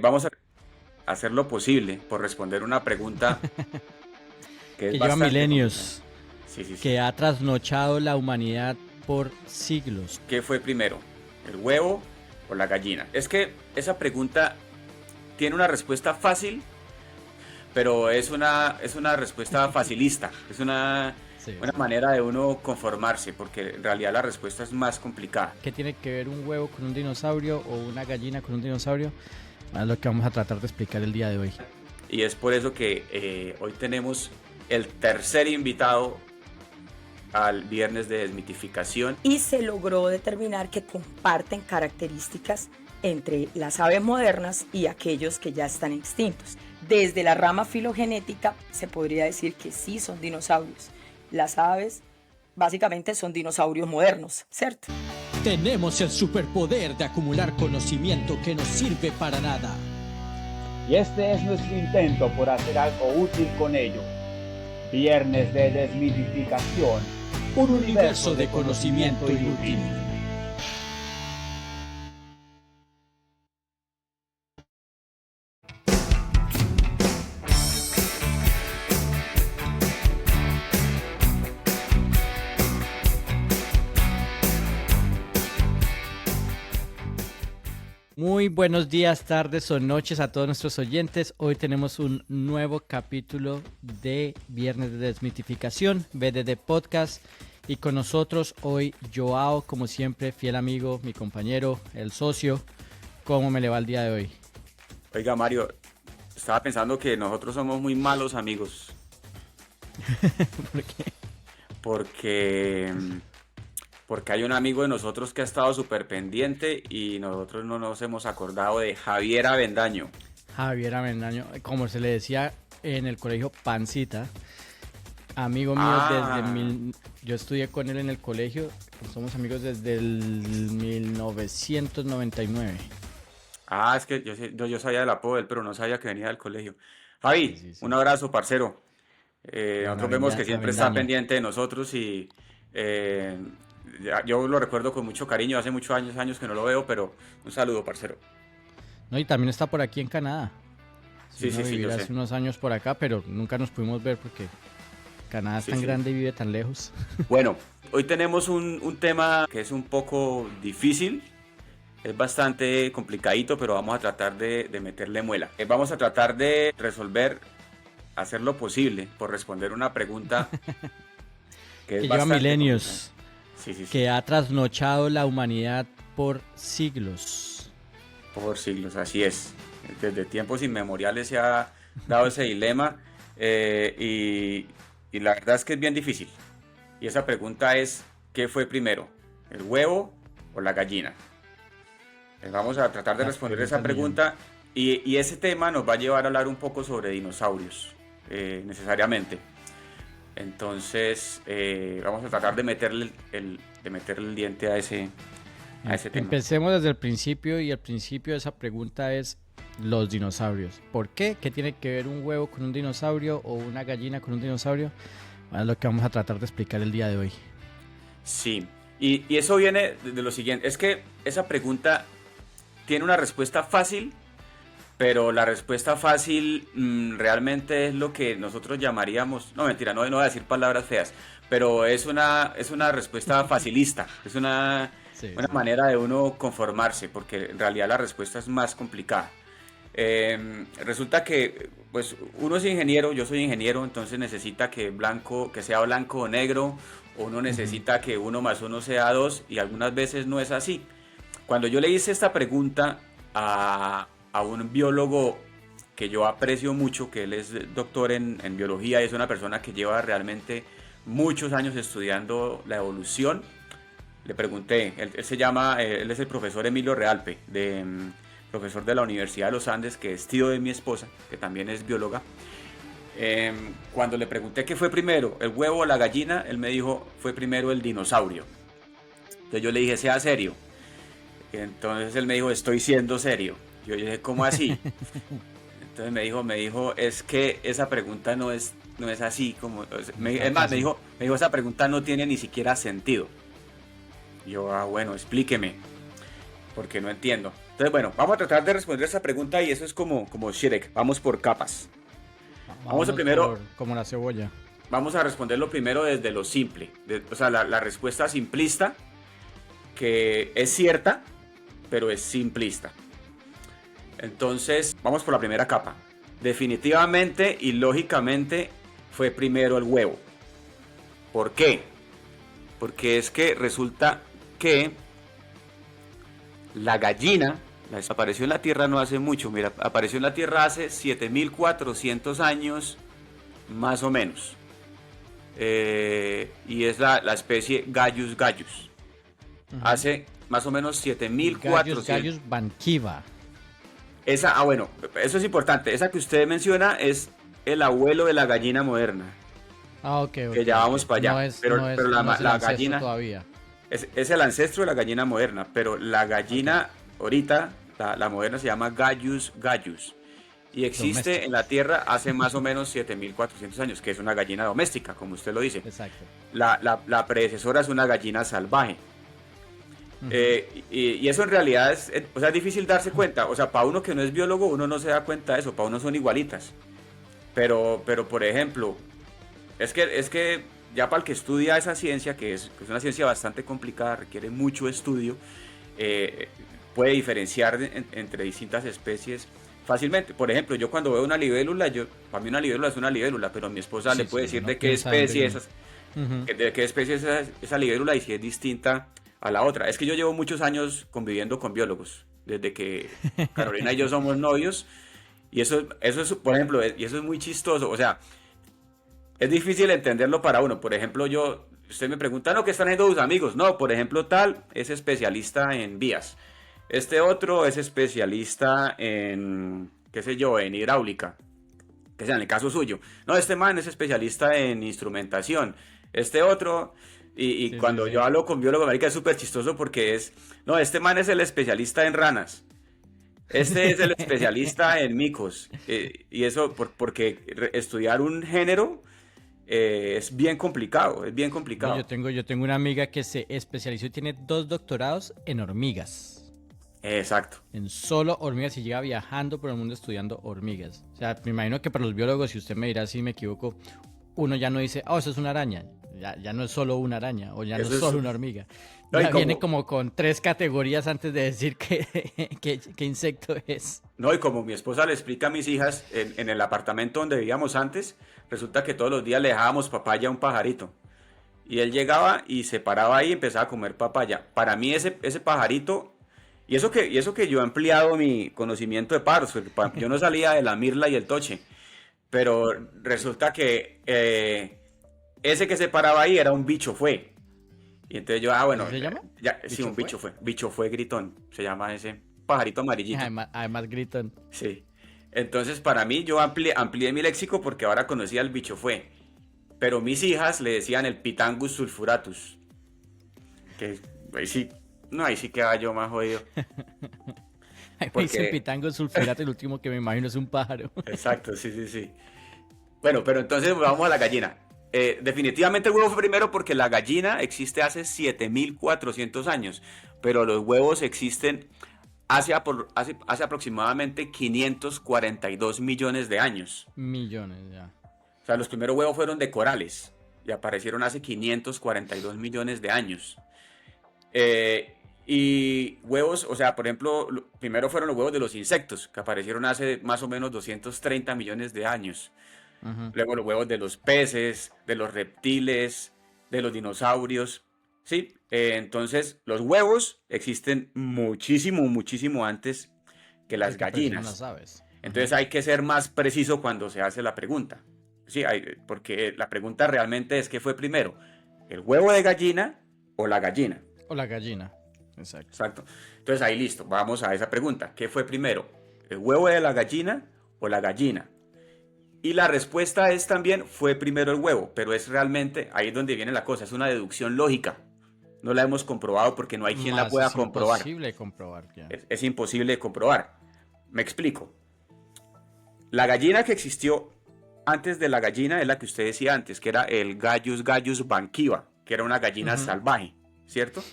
Vamos a hacer lo posible por responder una pregunta que es Que lleva bastante complicada. milenios, Sí, sí, sí. que ha trasnochado la humanidad por siglos. ¿Qué fue primero? ¿El huevo o la gallina? Es que esa pregunta tiene una respuesta fácil, pero es una respuesta facilista. Es Sí, una sí. manera de uno conformarse, porque en realidad la respuesta es más complicada. ¿Qué tiene que ver un huevo con un dinosaurio o una gallina con un dinosaurio? Es lo que vamos a tratar de explicar el día de hoy. Y es por eso que hoy tenemos el tercer invitado al viernes de desmitificación. Y se logró determinar que comparten características entre las aves modernas y aquellos que ya están extintos. Desde la rama filogenética se podría decir que sí son dinosaurios. Las aves básicamente son dinosaurios modernos, ¿cierto? Tenemos el superpoder de acumular conocimiento que no sirve para nada. Y este es nuestro intento por hacer algo útil con ello. Viernes de desmitificación. Un universo de conocimiento inútil. Muy buenos días, tardes o noches a todos nuestros oyentes. Hoy tenemos un nuevo capítulo de Viernes de Desmitificación, BDD Podcast. Y con nosotros hoy Joao, como siempre, fiel amigo, mi compañero, el socio. ¿Cómo me le va el día de hoy? Oiga, Mario, estaba pensando que nosotros somos muy malos amigos ¿Por qué? porque, porque hay un amigo de nosotros que ha estado súper pendiente y nosotros no nos hemos acordado de Javier Avendaño. Javier Amendaño, como se le decía en el colegio, Pancita. Amigo mío Ah, Yo estudié con él en el colegio, somos amigos desde el 1999. es que yo sabía del apodo de él, pero no sabía que venía del colegio. Sí, Javi, sí, un sí. abrazo, parcero. Don Nosotros vemos que siempre está Avendaño. pendiente de nosotros y eh, yo lo recuerdo con mucho cariño. Hace muchos años que no lo veo, pero un saludo, parcero. No, y también está por aquí en Canadá. Se Sí, vino a sí, sí, vivir yo hace sé. unos años por acá, pero nunca nos pudimos ver porque Canadá es Sí, tan sí. grande y vive tan lejos. Bueno, hoy tenemos un tema que es un poco difícil, es bastante complicadito, pero vamos a tratar de meterle muela. Vamos a tratar de resolver, hacer lo posible por responder una pregunta que es Que lleva bastante complicada. milenios, Sí, sí, sí, que ha trasnochado la humanidad por siglos. por siglos, así es. Desde tiempos inmemoriales se ha dado ese dilema y la verdad es que es bien difícil. Y esa pregunta es, ¿qué fue primero? ¿El huevo o la gallina? Vamos a tratar de La responder pregunta esa del millón. pregunta y ese tema nos va a llevar a hablar un poco sobre dinosaurios, necesariamente. Entonces, vamos a tratar de meterle el diente a ese tema. Empecemos desde el principio y el principio de esa pregunta es los dinosaurios. ¿Por qué? ¿Qué tiene que ver un huevo con un dinosaurio o una gallina con un dinosaurio? Es lo que vamos a tratar de explicar el día de hoy. Sí, y eso viene de lo siguiente, es que esa pregunta tiene una respuesta fácil, pero la respuesta fácil realmente es lo que nosotros llamaríamos, no mentira, no voy a decir palabras feas, pero es una respuesta facilista, es Sí, una sí. manera de uno conformarse, porque en realidad la respuesta es más complicada. Resulta que pues uno es ingeniero, yo soy ingeniero, entonces necesita que sea blanco o negro, o uno Ujú. necesita que uno más uno sea dos, y algunas veces no es así. Cuando yo le hice esta pregunta a un biólogo que yo aprecio mucho, que él es doctor en biología y es una persona que lleva realmente muchos años estudiando la evolución, le pregunté, él es el profesor Emilio Realpe, profesor de la Universidad de los Andes, que es tío de mi esposa, que también es bióloga. Cuando le pregunté qué fue primero, el huevo o la gallina, él me dijo, fue primero el dinosaurio. Entonces yo le dije, sea serio. Entonces él me dijo, estoy siendo serio. Yo dije, ¿cómo así? Entonces me dijo, es que esa pregunta no es así como, No es es tan más, me fácil. dijo, me dijo, esa pregunta no tiene ni siquiera sentido. Yo, bueno, explíqueme. porque no entiendo. Entonces, bueno, vamos a tratar de responder esa pregunta y eso es como Shrek, vamos por capas. Vamos a primero... como la cebolla. Vamos a responderlo primero desde lo simple, o sea, la respuesta simplista, que es cierta, pero es simplista. Entonces, vamos por la primera capa. Definitivamente y lógicamente fue primero el huevo. ¿Por qué? Porque es que resulta que la gallina apareció en la Tierra no hace mucho. Mira, apareció en la Tierra hace 7400 años más o menos. Y es la especie Gallus gallus. Hace más o menos 7400. Gallus banquiva. Esa, bueno, eso es importante. Esa que usted menciona es el abuelo de la gallina moderna. Ok. Que ya vamos para allá. Pero la gallina todavía. Es el ancestro de la gallina moderna, pero la gallina ahorita, la moderna se llama Gallus gallus. Y existe en la Tierra hace más o menos 7400 años, que es una gallina doméstica, como usted lo dice. Exacto. La predecesora es una gallina salvaje. Y eso en realidad es difícil darse cuenta. O sea, para uno que no es biólogo, uno no se da cuenta de eso. Para uno son igualitas. Pero por ejemplo, es que ya para el que estudia esa ciencia, que es una ciencia bastante complicada, requiere mucho estudio, puede diferenciar entre distintas especies fácilmente. Por ejemplo, yo cuando veo una libélula, para mí una libélula es una libélula, pero mi esposa le puede decir de qué especie es esa libélula y si es distinta a la otra. Es que yo llevo muchos años conviviendo con biólogos, desde que Carolina y yo somos novios, y eso es, por ejemplo, y eso es muy chistoso. O sea, es difícil entenderlo para uno. Por ejemplo, usted me pregunta, ¿no? ¿Qué están haciendo tus amigos? No, por ejemplo, tal es especialista en vías. Este otro es especialista en, qué sé yo, en hidráulica, que sea en el caso suyo. No, este man es especialista en instrumentación. Este otro, y cuando yo hablo con biólogos, marica, es súper chistoso porque no, este man es el especialista en ranas. Este es el especialista en micos. Y eso porque estudiar un género es bien complicado, es bien complicado. Yo tengo una amiga que se especializó y tiene 2 doctorados en hormigas. Exacto. En solo hormigas y llega viajando por el mundo estudiando hormigas. O sea, me imagino que para los biólogos, si usted me dirá si me equivoco, uno ya no dice, eso es una araña. Ya no es solo una araña o ya no es solo una hormiga. Ya viene como con 3 categorías antes de decir qué insecto es. No, y como mi esposa le explica a mis hijas, en el apartamento donde vivíamos antes, resulta que todos los días le dejábamos papaya a un pajarito. Y él llegaba y se paraba ahí y empezaba a comer papaya. Para mí ese pajarito... Y eso que yo he ampliado mi conocimiento de pájaros, porque yo no salía de la mirla y el toche, pero resulta que ese que se paraba ahí era un bicho fue. Y entonces yo, bueno, ¿se llama? Sí, un bicho fue gritón, se llama ese pajarito amarillito. Además gritón. Sí, entonces para mí yo amplié mi léxico porque ahora conocía el bicho fue, pero mis hijas le decían el Pitangus sulfuratus, que sí. No, ahí sí queda yo más jodido. Me dice pitango sulfurato, el último que me imagino es un pájaro. Exacto, sí. Bueno, pero entonces vamos a la gallina. Definitivamente el huevo fue primero porque la gallina existe hace 7400 años, pero los huevos existen hace aproximadamente 542 millones de años. Millones, ya. O sea, los primeros huevos fueron de corales y aparecieron hace 542 millones de años. Y huevos, o sea, por ejemplo, primero fueron los huevos de los insectos, que aparecieron hace más o menos 230 millones de años. Luego los huevos de los peces, de los reptiles, de los dinosaurios, ¿sí? Entonces, los huevos existen muchísimo antes que las gallinas. Las aves. Entonces hay que ser más preciso cuando se hace la pregunta. Sí, porque la pregunta realmente es ¿qué fue primero? ¿El huevo de gallina o la gallina? O la gallina. Exacto. Entonces ahí listo, vamos a esa pregunta. ¿Qué fue primero? ¿El huevo de la gallina o la gallina? Y la respuesta es también fue primero el huevo, pero es realmente ahí es donde viene la cosa, es una deducción lógica. No la hemos comprobado porque no hay quien la pueda comprobar. Es imposible comprobar. Es imposible de comprobar. Me explico. La gallina que existió antes de la gallina es la que usted decía antes, que era el Gallus gallus banquiva, que era una gallina salvaje, ¿cierto?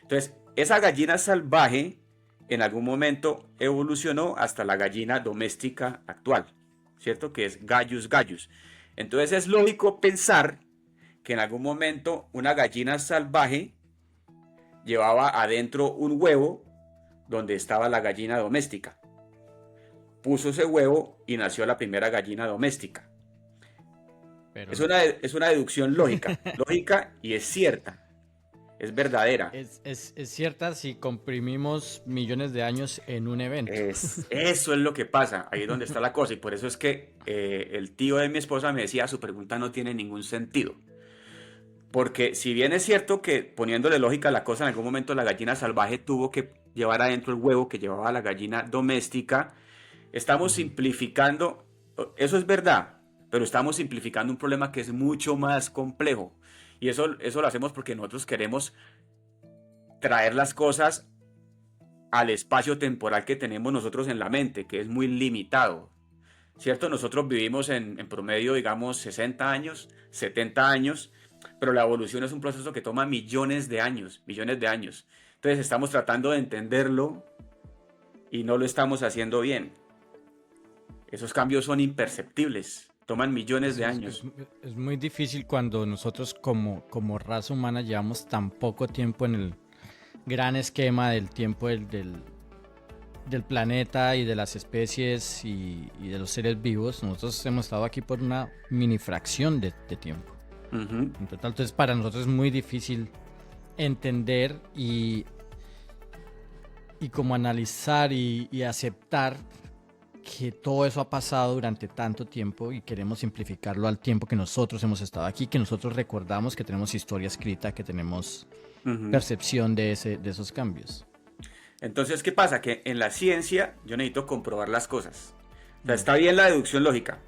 Entonces, esa gallina salvaje en algún momento evolucionó hasta la gallina doméstica actual, ¿cierto? Que es Gallus gallus. Entonces es lógico pensar que en algún momento una gallina salvaje llevaba adentro un huevo donde estaba la gallina doméstica. Puso ese huevo y nació la primera gallina doméstica. Pero Es una deducción lógica, lógica y es cierta, es verdadera. es cierta si comprimimos millones de años en un evento. Eso es lo que pasa, ahí es donde está la cosa, y por eso es que el tío de mi esposa me decía, su pregunta no tiene ningún sentido. Porque si bien es cierto que poniéndole lógica a la cosa, en algún momento la gallina salvaje tuvo que llevar adentro el huevo que llevaba la gallina doméstica, estamos simplificando, eso es verdad, pero estamos simplificando un problema que es mucho más complejo. Y eso lo hacemos porque nosotros queremos traer las cosas al espacio temporal que tenemos nosotros en la mente, que es muy limitado, ¿cierto? Nosotros vivimos en promedio, digamos, 60 años, 70 años, pero la evolución es un proceso que toma millones de años, millones de años. Entonces estamos tratando de entenderlo y no lo estamos haciendo bien. Esos cambios son imperceptibles, toman millones de años. Es muy difícil cuando nosotros como raza humana llevamos tan poco tiempo en el gran esquema del tiempo del planeta y de las especies y de los seres vivos. Nosotros hemos estado aquí por una mini fracción de tiempo. Uh-huh. En total, entonces para nosotros es muy difícil entender y como analizar y aceptar que todo eso ha pasado durante tanto tiempo y queremos simplificarlo al tiempo que nosotros hemos estado aquí, que nosotros recordamos, que tenemos historia escrita, que tenemos percepción de esos cambios. Entonces, ¿qué pasa? Que en la ciencia yo necesito comprobar las cosas. O sea, está bien la deducción lógica.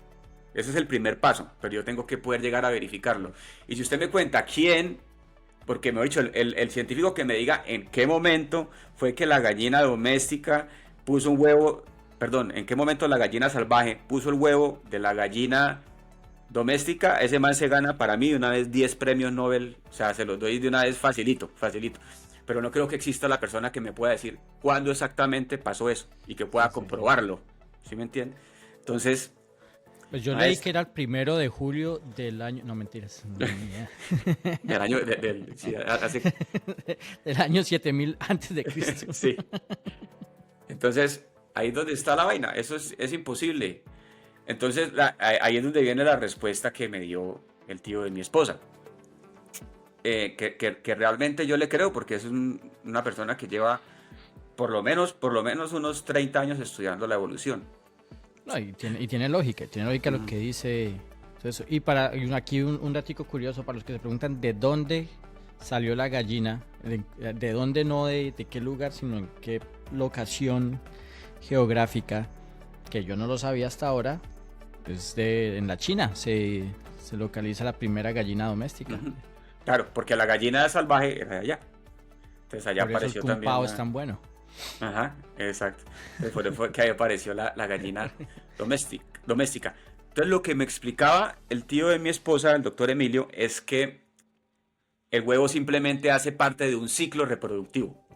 Ese es el primer paso, pero yo tengo que poder llegar a verificarlo. Y si usted me cuenta quién, porque me ha dicho el científico que me diga en qué momento fue que la gallina doméstica puso un huevo, perdón, en qué momento la gallina salvaje puso el huevo de la gallina doméstica, ese man se gana para mí de una vez 10 premios Nobel, o sea, se los doy de una vez facilito, facilito. Pero no creo que exista la persona que me pueda decir cuándo exactamente pasó eso y que pueda comprobarlo, ¿sí me entiende? Entonces... Pues yo leí que era el 1 de julio del año... No, mentiras. No, del año... sí, hace... del año 7000 antes de Cristo. Sí. Entonces, ahí es donde está la vaina. Eso es imposible. Entonces, ahí es donde viene la respuesta que me dio el tío de mi esposa. Que realmente yo le creo, porque es una persona que lleva por lo menos unos 30 años estudiando la evolución. No, y tiene lógica lo que dice. Entonces, y aquí un datico curioso para los que se preguntan de dónde salió la gallina, de dónde, no de qué lugar, sino en qué locación geográfica, que yo no lo sabía hasta ahora, es en la China se localiza la primera gallina doméstica. Uh-huh. Claro, porque la gallina salvaje era de allá. Entonces allá por eso apareció el también. Kung Pao es tan bueno. Ajá, exacto. Después fue que ahí apareció la gallina doméstica. Entonces lo que me explicaba el tío de mi esposa, el doctor Emilio, es que el huevo simplemente hace parte de un ciclo reproductivo.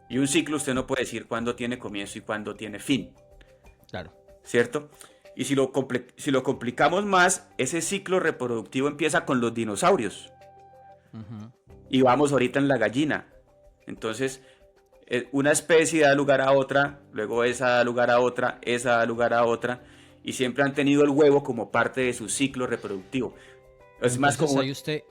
Y un ciclo usted no puede decir cuándo tiene comienzo y cuándo tiene fin. Claro. ¿Cierto? Y si lo complicamos más, ese ciclo reproductivo empieza con los dinosaurios. Uh-huh. Y vamos ahorita en la gallina. Entonces, una especie da lugar a otra, luego esa da lugar a otra, esa da lugar a otra, y siempre han tenido el huevo como parte de su ciclo reproductivo. Es entonces, más como... ahí usted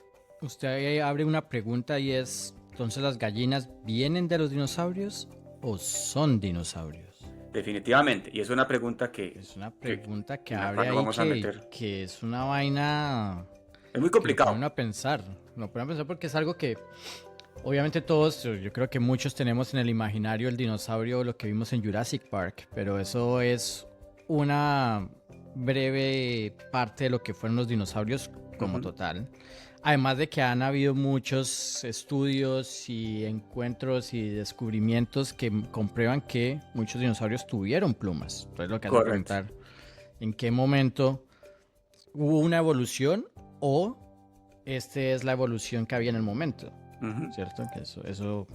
ahí abre una pregunta y es, ¿entonces las gallinas vienen de los dinosaurios o son dinosaurios? Definitivamente, y es una pregunta que... Es una pregunta que abre ahí que es una vaina... Es muy complicado. Lo ponen a pensar porque es algo que... Obviamente todos, yo creo que muchos tenemos en el imaginario el dinosaurio, lo que vimos en Jurassic Park, pero eso es una breve parte de lo que fueron los dinosaurios como total. Además de que han habido muchos estudios y encuentros y descubrimientos que comprueban que muchos dinosaurios tuvieron plumas. Entonces lo que hace preguntar, ¿en qué momento hubo una evolución o esta es la evolución que había en el momento? ¿Cierto? Que eso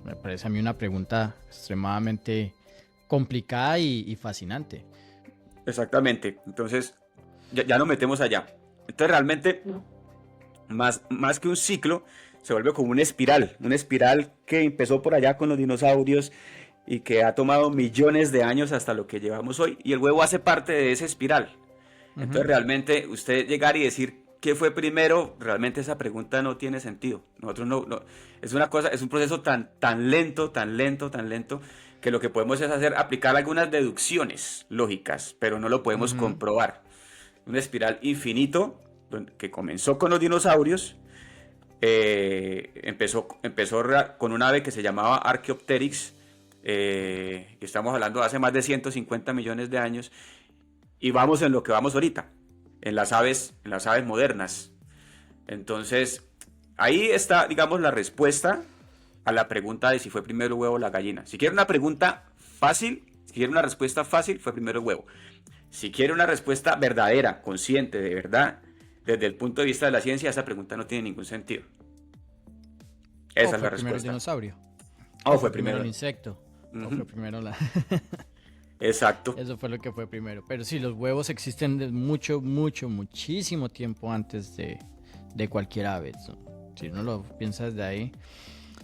me parece a mí una pregunta extremadamente complicada y fascinante. Exactamente. Entonces, ya nos metemos allá. Entonces, realmente, más que un ciclo, se vuelve como una espiral que empezó por allá con los dinosaurios y que ha tomado millones de años hasta lo que llevamos hoy. Y el huevo hace parte de esa espiral. Entonces, realmente, usted llegar y decir qué fue primero, realmente esa pregunta no tiene sentido. Nosotros no es una cosa, es un proceso tan lento, que lo que podemos es aplicar algunas deducciones lógicas, pero no lo podemos comprobar. Una espiral infinito que comenzó con los dinosaurios, empezó con un ave que se llamaba Archaeopteryx, estamos hablando de hace más de 150 millones de años, y vamos en lo que vamos ahorita, en las aves modernas. Entonces, ahí está, digamos, la respuesta a la pregunta de si fue primero el huevo o la gallina. Si quiere una pregunta fácil, si quiere una respuesta fácil, fue primero el huevo. Si quiere una respuesta verdadera, consciente, de verdad, desde el punto de vista de la ciencia, esa pregunta no tiene ningún sentido. Esa es la respuesta. ¿Fue primero el dinosaurio? ¿O fue primero el insecto? ¿O fue primero la...? Exacto. Eso fue lo que fue primero. Pero sí, los huevos existen desde muchísimo tiempo antes de cualquier ave. Si uno lo piensa desde ahí.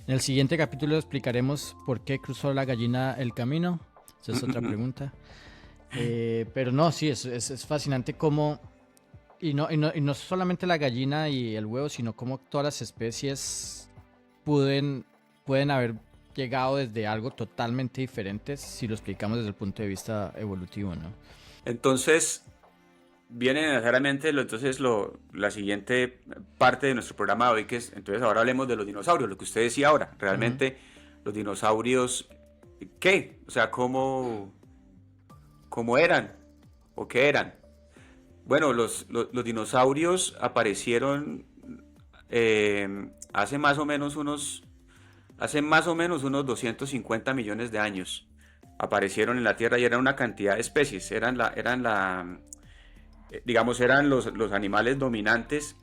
En el siguiente capítulo explicaremos por qué cruzó la gallina el camino. Esa es otra pregunta. Pero no, sí, es fascinante cómo... Y no solamente la gallina y el huevo, sino cómo todas las especies pueden haber llegado desde algo totalmente diferente si lo explicamos desde el punto de vista evolutivo, ¿no? Entonces, viene necesariamente la siguiente parte de nuestro programa de hoy, que es, entonces ahora hablemos de los dinosaurios, lo que usted decía ahora. Realmente, los dinosaurios, ¿qué? O sea, ¿cómo eran? ¿O qué eran? Bueno, los dinosaurios aparecieron hace más o menos unos 250 millones de años. Aparecieron en la Tierra y eran una cantidad de especies. Eran los animales dominantes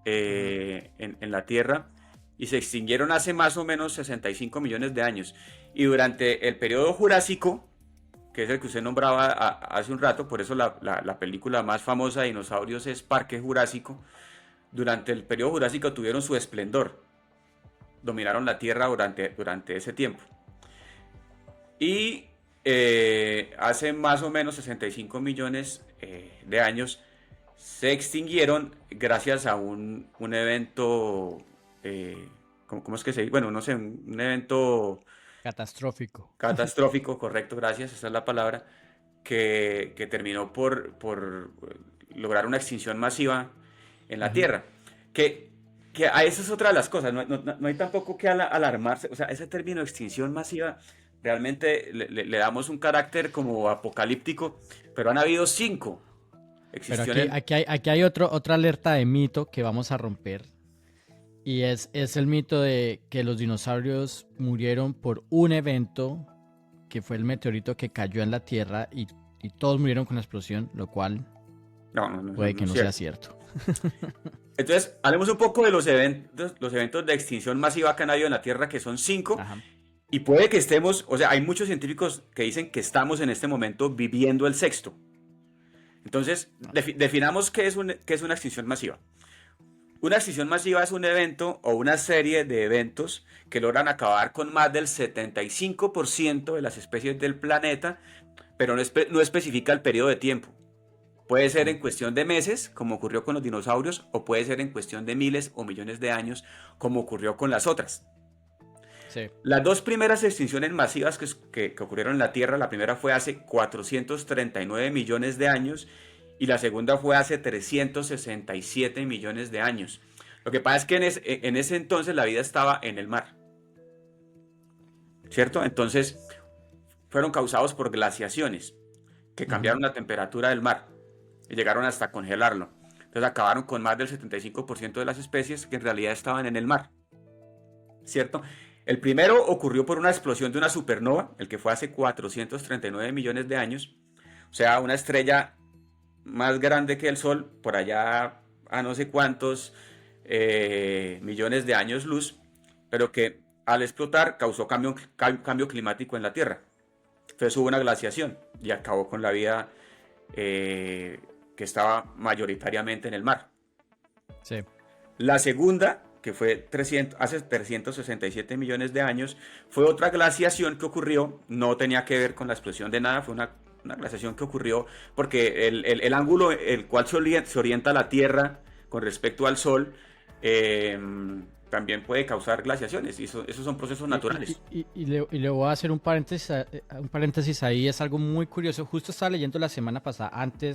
en la Tierra, y se extinguieron hace más o menos 65 millones de años. Y durante el periodo Jurásico, que es el que usted nombraba hace un rato, por eso la película más famosa de dinosaurios es Parque Jurásico. Durante el periodo Jurásico tuvieron su esplendor, dominaron la Tierra durante ese tiempo. Y hace más o menos 65 millones de años se extinguieron gracias a un evento, ¿cómo es que se dice? Bueno, no sé, un evento... Catastrófico, correcto, gracias, esa es la palabra, que terminó por lograr una extinción masiva en la Tierra. Que esa es otra de las cosas, no hay tampoco que alarmarse, o sea, ese término extinción masiva realmente le damos un carácter como apocalíptico, pero han habido 5 extinciones. Pero aquí hay otra alerta de mito que vamos a romper. Y es el mito de que los dinosaurios murieron por un evento, que fue el meteorito que cayó en la Tierra y todos murieron con la explosión, lo cual puede que no sea cierto. Entonces, hablemos un poco de los eventos de extinción masiva que han habido en la Tierra, que son 5. Ajá. Y puede que estemos, o sea, hay muchos científicos que dicen que estamos en este momento viviendo el 6º. Entonces, definamos qué es una extinción masiva. Una extinción masiva es un evento o una serie de eventos que logran acabar con más del 75% de las especies del planeta, pero no especifica el periodo de tiempo. Puede ser en cuestión de meses, como ocurrió con los dinosaurios, o puede ser en cuestión de miles o millones de años, como ocurrió con las otras. Sí. Las 2 primeras extinciones masivas que ocurrieron en la Tierra, la primera fue hace 439 millones de años, y la segunda fue hace 367 millones de años. Lo que pasa es que en ese entonces la vida estaba en el mar, ¿cierto? Entonces fueron causados por glaciaciones que cambiaron la temperatura del mar y llegaron hasta congelarlo. Entonces acabaron con más del 75% de las especies que en realidad estaban en el mar, ¿cierto? El primero ocurrió por una explosión de una supernova, el que fue hace 439 millones de años, o sea, una estrella más grande que el Sol, por allá a no sé cuántos millones de años luz, pero que al explotar causó cambio climático en la Tierra. Entonces hubo una glaciación y acabó con la vida que estaba mayoritariamente en el mar. Sí. La segunda, que fue hace 367 millones de años, fue otra glaciación que ocurrió, no tenía que ver con la explosión de nada, fue una glaciación que ocurrió porque el ángulo el cual se orienta la Tierra con respecto al Sol también puede causar glaciaciones, y esos son procesos naturales. Y le voy a hacer un paréntesis ahí, es algo muy curioso. Justo estaba leyendo la semana pasada, hace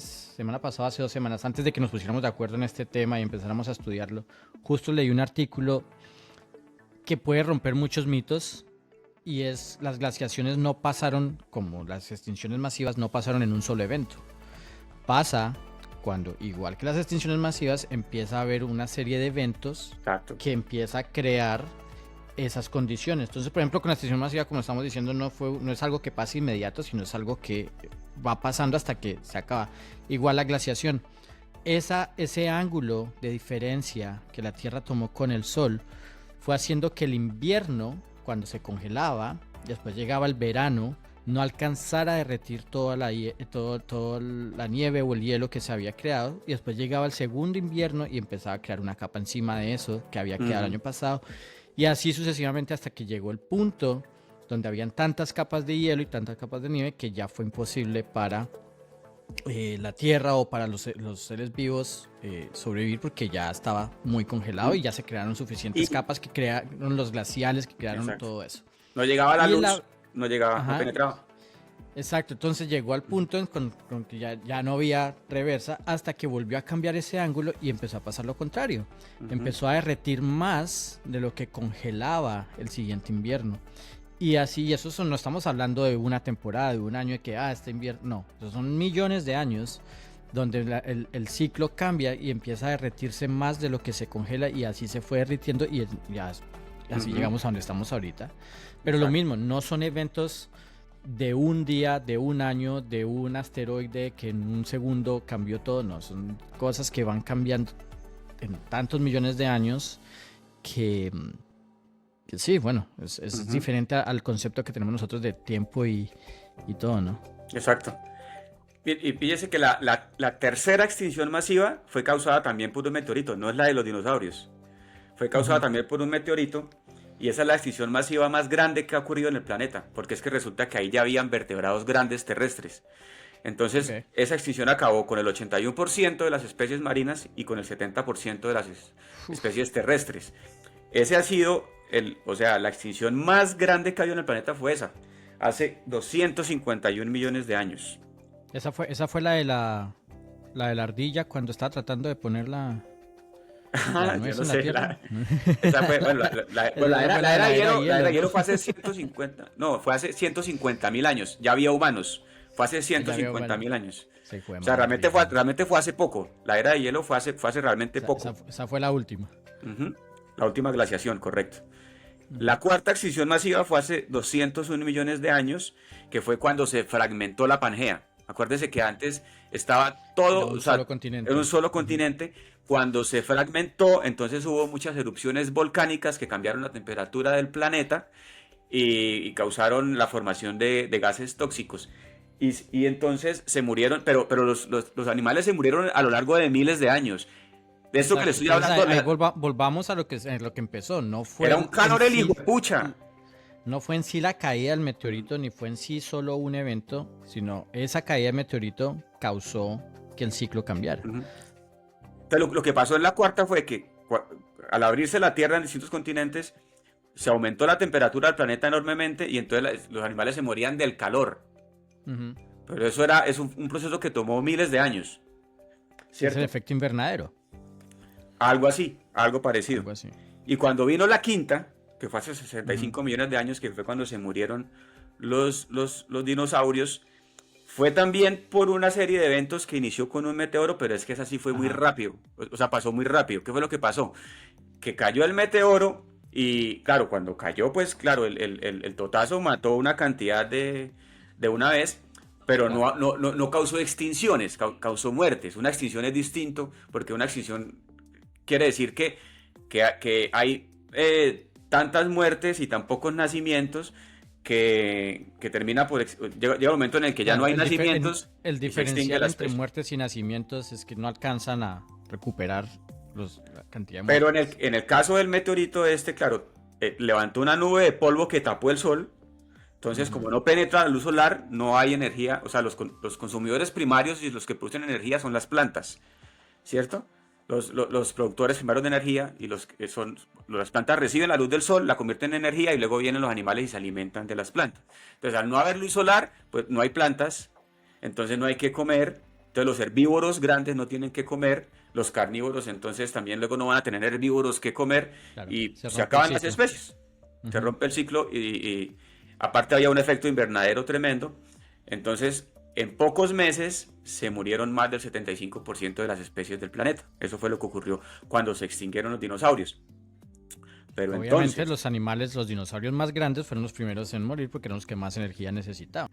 2 semanas, antes de que nos pusiéramos de acuerdo en este tema y empezáramos a estudiarlo, justo leí un artículo que puede romper muchos mitos, y es: las glaciaciones no pasaron, como las extinciones masivas, no pasaron en un solo evento. Pasa cuando, igual que las extinciones masivas, empieza a haber una serie de eventos Exacto. que empieza a crear esas condiciones. Entonces, por ejemplo, con la extinción masiva, como estamos diciendo, no es algo que pase inmediato, sino es algo que va pasando hasta que se acaba. Igual la glaciación. Ese ángulo de diferencia que la Tierra tomó con el Sol fue haciendo que el invierno, cuando se congelaba, después llegaba el verano, no alcanzara a derretir toda la nieve o el hielo que se había creado, y después llegaba el segundo invierno y empezaba a crear una capa encima de eso que había quedado el año pasado, y así sucesivamente hasta que llegó el punto donde habían tantas capas de hielo y tantas capas de nieve que ya fue imposible para la Tierra o para los seres vivos sobrevivir, porque ya estaba muy congelado y ya se crearon suficientes capas que crearon los glaciales, que crearon Exacto. todo eso. No llegaba la luz, no llegaba, no penetraba. Exacto, entonces llegó al punto con que ya no había reversa, hasta que volvió a cambiar ese ángulo y empezó a pasar lo contrario. Empezó a derretir más de lo que congelaba el siguiente invierno. Y así, no estamos hablando de una temporada, de un año, de que este invierno, no, esos son millones de años donde el ciclo cambia y empieza a derretirse más de lo que se congela, y así se fue derritiendo y así llegamos a donde estamos ahorita. Pero lo mismo, no son eventos de un día, de un año, de un asteroide que en un segundo cambió todo, no, son cosas que van cambiando en tantos millones de años que sí, bueno, es diferente al concepto que tenemos nosotros de tiempo y todo, ¿no? Exacto. Y fíjese que la tercera extinción masiva fue causada también por un meteorito, no es la de los dinosaurios. Fue causada también por un meteorito, y esa es la extinción masiva más grande que ha ocurrido en el planeta, porque es que resulta que ahí ya habían vertebrados grandes terrestres. Entonces, esa extinción acabó con el 81% de las especies marinas y con el 70% de las especies terrestres. Ese ha sido la extinción más grande que ha habido en el planeta, fue esa, hace 251 millones de años. Esa fue la de la ardilla cuando estaba tratando de poner la nuez en la tierra. Esa fue, bueno, la era de hielo fue hace 150, no, fue hace 150.000 años, ya había humanos, fue hace 150.000 años. O sea, realmente fue hace poco, la era de hielo fue hace realmente poco. Esa fue la última. La última glaciación, correcto. La cuarta extinción masiva fue hace 201 millones de años, que fue cuando se fragmentó la Pangea. Acuérdese que antes estaba todo, en un solo continente. Cuando se fragmentó, entonces hubo muchas erupciones volcánicas que cambiaron la temperatura del planeta y causaron la formación de gases tóxicos. Y entonces se murieron, pero los animales se murieron a lo largo de miles de años. De esto que le estoy hablando. Ahí volvamos a lo que empezó. No fue era un calor el hijo de pucha. No fue en sí la caída del meteorito, ni fue en sí solo un evento, sino esa caída del meteorito causó que el ciclo cambiara. Entonces, lo que pasó en la cuarta fue que al abrirse la Tierra en distintos continentes, se aumentó la temperatura del planeta enormemente, y entonces los animales se morían del calor. Pero eso es un proceso que tomó miles de años. ¿Cierto? Es el efecto invernadero. Algo así, algo parecido. Algo así. Y cuando vino la quinta, que fue hace 65 millones de años, que fue cuando se murieron los dinosaurios, fue también por una serie de eventos que inició con un meteoro, pero es que esa sí fue muy rápido, o sea, pasó muy rápido. ¿Qué fue lo que pasó? Que cayó el meteoro y, claro, cuando cayó, pues, claro, el totazo mató una cantidad de una vez, pero no causó extinciones, causó muertes. Una extinción es distinto, porque una extinción quiere decir que hay tantas muertes y tan pocos nacimientos que termina por... Llega un momento en el que ya no hay nacimientos. El y se extingue diferencial la entre especie. muertes y nacimientos es que no alcanzan a recuperar la cantidad de Pero muertes. en el caso del meteorito claro, levantó una nube de polvo que tapó el sol. Entonces, como no penetra la luz solar, no hay energía. O sea, los consumidores primarios y los que producen energía son las plantas, ¿cierto? Los productores primarios de energía y las plantas reciben la luz del sol, la convierten en energía y luego vienen los animales y se alimentan de las plantas. Entonces, al no haber luz solar, pues no hay plantas, entonces no hay que comer. Entonces, los herbívoros grandes no tienen que comer, los carnívoros entonces también luego no van a tener herbívoros que comer, Claro, y se se rompe acaban el las ciclo. especies. Se Ujú. rompe el ciclo y aparte había un efecto invernadero tremendo. Entonces, en pocos meses se murieron más del 75% de las especies del planeta. Eso fue lo que ocurrió cuando se extinguieron los dinosaurios. Pero Obviamente entonces, los animales, los dinosaurios más grandes fueron los primeros en morir porque eran los que más energía necesitaban.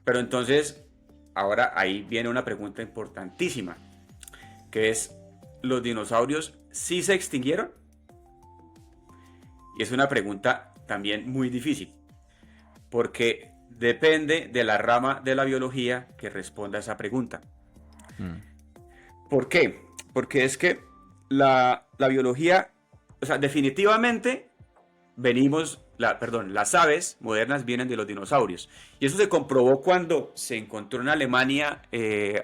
ahora ahí viene una pregunta importantísima, que es, ¿los dinosaurios sí se extinguieron? Y es una pregunta también muy difícil, porque depende de la rama de la biología que responda a esa pregunta. ¿Por qué? Porque es que la biología, o sea, definitivamente las aves modernas vienen de los dinosaurios. Y eso se comprobó cuando se encontró en Alemania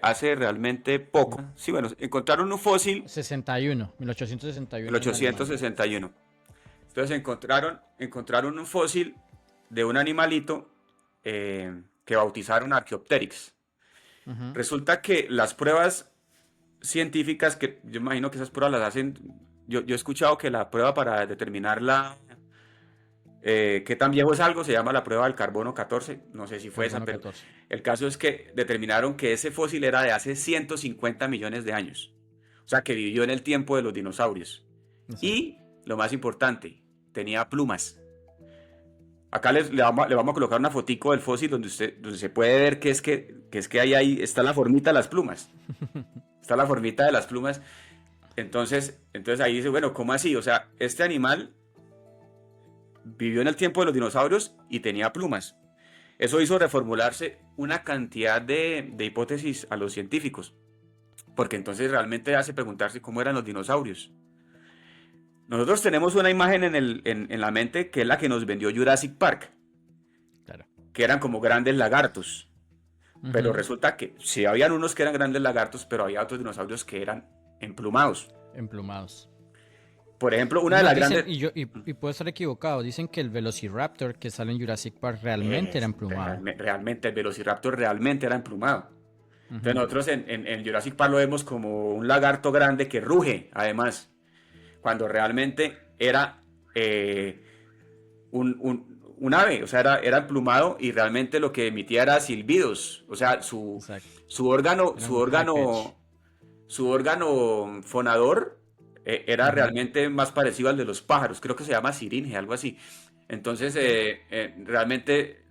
hace realmente poco. Sí, bueno, encontraron un fósil 1861. en 1861. Entonces encontraron un fósil de un animalito que bautizaron Archaeopteryx. Ujú. Resulta que las pruebas científicas, que yo imagino que esas pruebas las hacen, yo he escuchado que la prueba para determinar qué tan viejo es algo se llama la prueba del carbono 14, no sé si fue esa, Carbono pero 14. el caso es que determinaron que ese fósil era de hace 150 millones de años, o sea que vivió en el tiempo de los dinosaurios. Exacto. Y lo más importante, tenía plumas. Acá le vamos a colocar una fotico del fósil donde se puede ver que es que ahí está la formita de las plumas. Está la formita de las plumas. Entonces ahí dice, bueno, ¿cómo así? O sea, este animal vivió en el tiempo de los dinosaurios y tenía plumas. Eso hizo reformularse una cantidad de hipótesis a los científicos, porque entonces realmente hace preguntarse cómo eran los dinosaurios. Nosotros tenemos una imagen en la mente que es la que nos vendió Jurassic Park, Claro. que eran como grandes lagartos. Pero Ujú. resulta que sí habían unos que eran grandes lagartos, pero había otros dinosaurios que eran emplumados. Emplumados. Por ejemplo, una de No, las dicen, grandes... y puedo estar equivocado, dicen que el Velociraptor que sale en Jurassic Park realmente era emplumado. Realmente el Velociraptor realmente era emplumado. Entonces Ujú. nosotros en Jurassic Park lo vemos como un lagarto grande que ruge, además, cuando realmente era un ave, o sea, era emplumado y realmente lo que emitía era silbidos, o sea, Exacto. su órgano, Era un high pitch. su órgano fonador era Ujú. realmente más parecido al de los pájaros, creo que se llama siringe, algo así. Entonces, realmente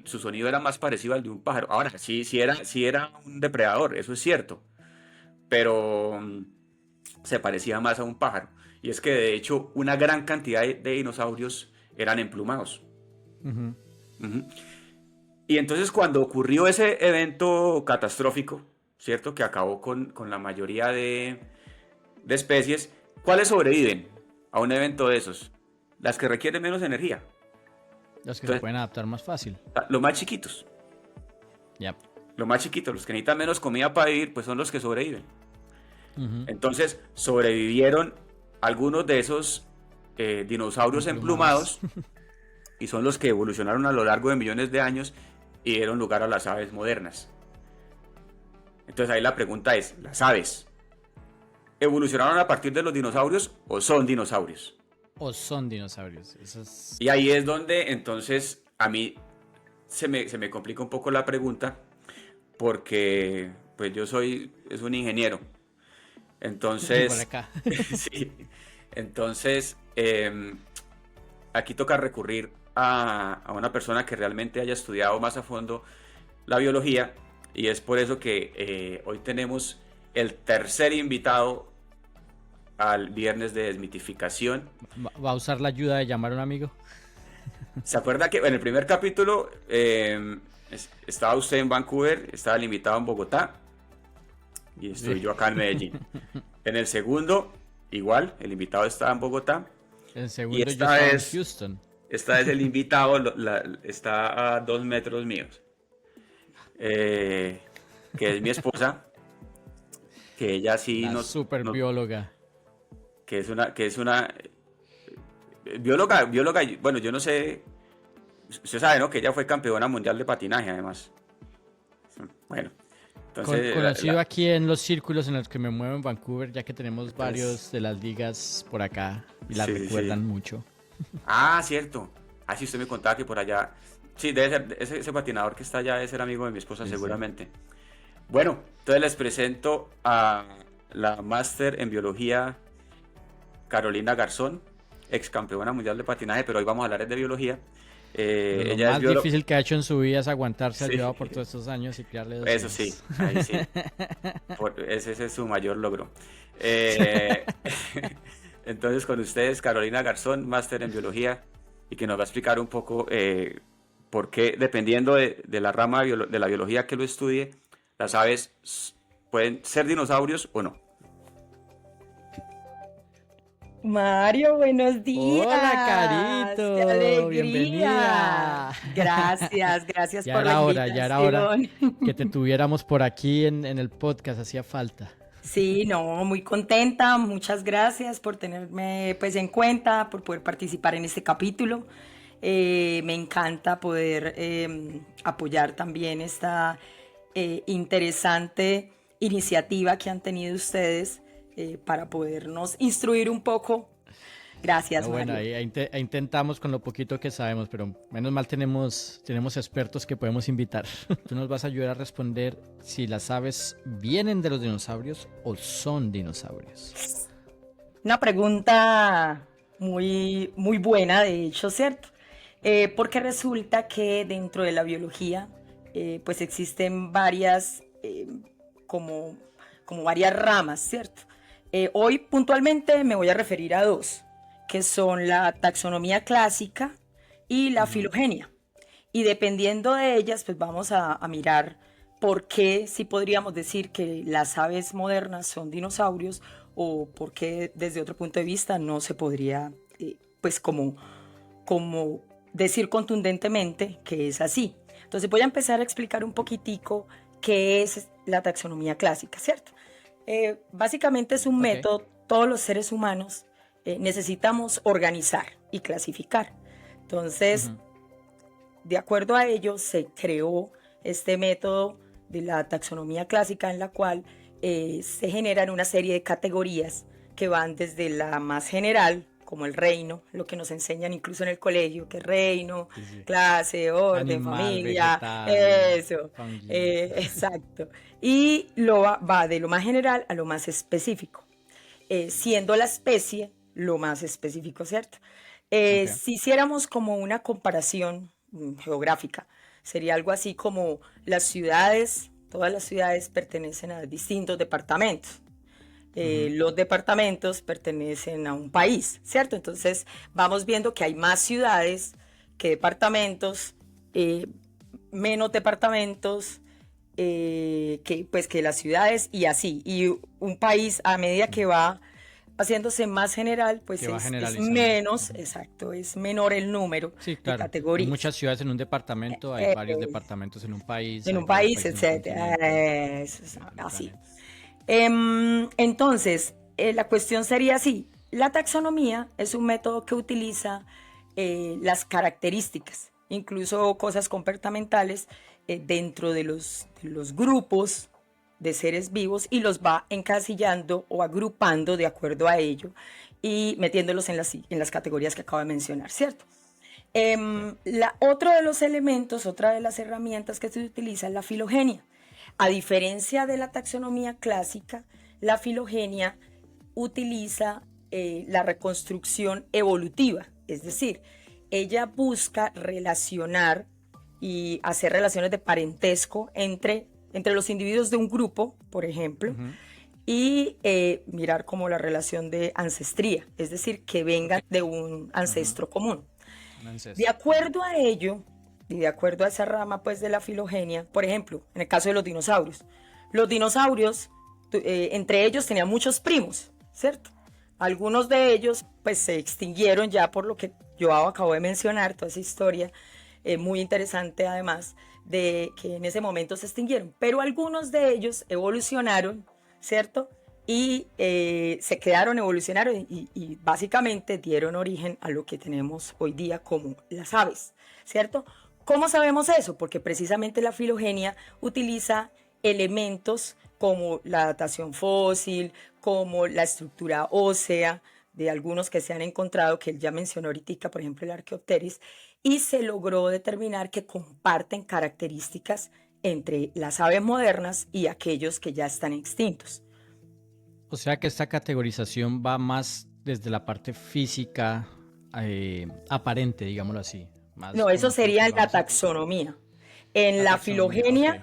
su sonido era más parecido al de un pájaro. Ahora, sí era un depredador, eso es cierto, pero se parecía más a un pájaro. Y es que de hecho una gran cantidad de dinosaurios eran emplumados. Ujú. Ujú. Y entonces cuando ocurrió ese evento catastrófico, ¿cierto? Que acabó con la mayoría de especies, ¿cuáles sobreviven a un evento de esos? Las que requieren menos energía. Los que se Entonces, pueden adaptar más fácil. los más chiquitos. Ya. Los más chiquitos, los que necesitan menos comida para vivir, pues son los que sobreviven. Ujú. Entonces sobrevivieron algunos de esos dinosaurios Emplumados. emplumados y son los que evolucionaron a lo largo de millones de años y dieron lugar a las aves modernas. Entonces ahí la pregunta es, ¿las aves evolucionaron a partir de los dinosaurios o son dinosaurios? O son dinosaurios. Eso es... Y ahí es donde entonces a mí se me complica un poco la pregunta porque pues es un ingeniero. Igual Entonces, acá. sí, entonces aquí toca recurrir a una persona que realmente haya estudiado más a fondo la biología y es por eso que hoy tenemos el tercer invitado al viernes de desmitificación. ¿Va a usar la ayuda de llamar a un amigo? ¿Se acuerda que en el primer capítulo estaba usted en Vancouver, estaba el invitado en Bogotá y estoy yo acá en Medellín? En el segundo, igual, el invitado estaba en Bogotá. En Y segundo yo esta estaba en vez, Houston. esta vez el invitado está a 2 metros míos, que es mi esposa, que ella sí La super bióloga. que es una bióloga, bueno, yo no sé, usted sabe, ¿no? Que ella fue campeona mundial de patinaje, además. Bueno, entonces... Conocido aquí en los círculos en los que me muevo en Vancouver, ya que tenemos varios de las ligas por acá y las Sí, recuerdan sí. mucho. Ah, cierto. Ah, sí, usted me contaba que por allá... Sí, debe ser, ese patinador que está allá debe ser amigo de mi esposa, Sí, seguramente. Bueno, entonces les presento a la máster en biología Carolina Garzón, ex campeona mundial de patinaje, pero hoy vamos a hablar de biología. Pero lo Ella es más difícil que ha hecho en su vida es aguantarse al Sí. llevado por todos estos años y criarle dos Eso hijos. sí, ahí sí. Ese es su mayor logro. Eh, entonces, con ustedes, Carolina Garzón, máster en biología, y que nos va a explicar un poco por qué, dependiendo de la rama de la biología que lo estudie, las aves pueden ser dinosaurios o no. Mario, buenos días. Hola, Carito. ¡Qué alegría! Bienvenida. Gracias Ya por la era hora, ya era hora invitación. que te tuviéramos por aquí en el podcast, hacía falta. Sí, no, muy contenta. Muchas gracias por tenerme pues en cuenta, por poder participar en este capítulo. Me encanta poder apoyar también esta interesante iniciativa que han tenido ustedes para podernos instruir un poco. Gracias, No, bueno, Mario. ahí intentamos con lo poquito que sabemos, pero menos mal tenemos expertos que podemos invitar. Tú nos vas a ayudar a responder si las aves vienen de los dinosaurios o son dinosaurios. Una pregunta muy, muy buena, de hecho, ¿cierto? Porque resulta que dentro de la biología, pues existen varias, como varias ramas, ¿cierto? Hoy puntualmente me voy a referir a dos, que son la taxonomía clásica y la filogenia. Y dependiendo de ellas, pues vamos a mirar por qué sí podríamos decir que las aves modernas son dinosaurios o por qué desde otro punto de vista no se podría, pues como decir contundentemente que es así. Entonces voy a empezar a explicar un poquitico qué es la taxonomía clásica, ¿cierto? Básicamente es un método, todos los seres humanos necesitamos organizar y clasificar. Entonces, de acuerdo a ello, se creó este método de la taxonomía clásica en la cual se generan una serie de categorías que van desde la más general, como el reino, lo que nos enseñan incluso en el colegio, que es reino, clase, orden, Animal, familia, vegetal, eso, fungi. exacto. Y va de lo más general a lo más específico, siendo la especie lo más específico, ¿cierto? Si hiciéramos como una comparación geográfica, sería algo así como las ciudades, todas las ciudades pertenecen a distintos departamentos. Los departamentos pertenecen a un país, ¿cierto? Entonces vamos viendo que hay más ciudades que departamentos, menos departamentos que las ciudades y así. Y un país a medida que va haciéndose más general, pues es menos, exacto, es menor el número Sí, claro. de categorías. Hay muchas ciudades en un departamento, hay varios departamentos en un país. En un país, etcétera. Eso es así. Entonces, la cuestión sería así. La taxonomía es un método que utiliza las características, incluso cosas comportamentales, dentro de los grupos de seres vivos y los va encasillando o agrupando de acuerdo a ello y metiéndolos en las categorías que acabo de mencionar, ¿cierto? Otro de los elementos, otra de las herramientas que se utiliza es la filogenia. A diferencia de la taxonomía clásica, la filogenia utiliza la reconstrucción evolutiva, es decir, ella busca relacionar y hacer relaciones de parentesco entre los individuos de un grupo, por ejemplo, y mirar como la relación de ancestría, es decir, que vengan de un ancestro común. un ancestro. De acuerdo a ello, y de acuerdo a esa rama pues de la filogenia, por ejemplo, en el caso de los dinosaurios, entre ellos tenían muchos primos, ¿cierto? Algunos de ellos pues se extinguieron ya por lo que yo acabo de mencionar, toda esa historia muy interesante además de que en ese momento se extinguieron, pero algunos de ellos evolucionaron, ¿cierto? Y se quedaron, evolucionaron y básicamente dieron origen a lo que tenemos hoy día como las aves, ¿cierto? ¿Cómo sabemos eso? Porque precisamente la filogenia utiliza elementos como la datación fósil, como la estructura ósea de algunos que se han encontrado, que él ya mencionó ahorita, por ejemplo el Archaeopteryx, y se logró determinar que comparten características entre las aves modernas y aquellos que ya están extintos. O sea que esta categorización va más desde la parte física aparente, digámoslo así. No, eso sería en la taxonomía. En la filogenia, okay.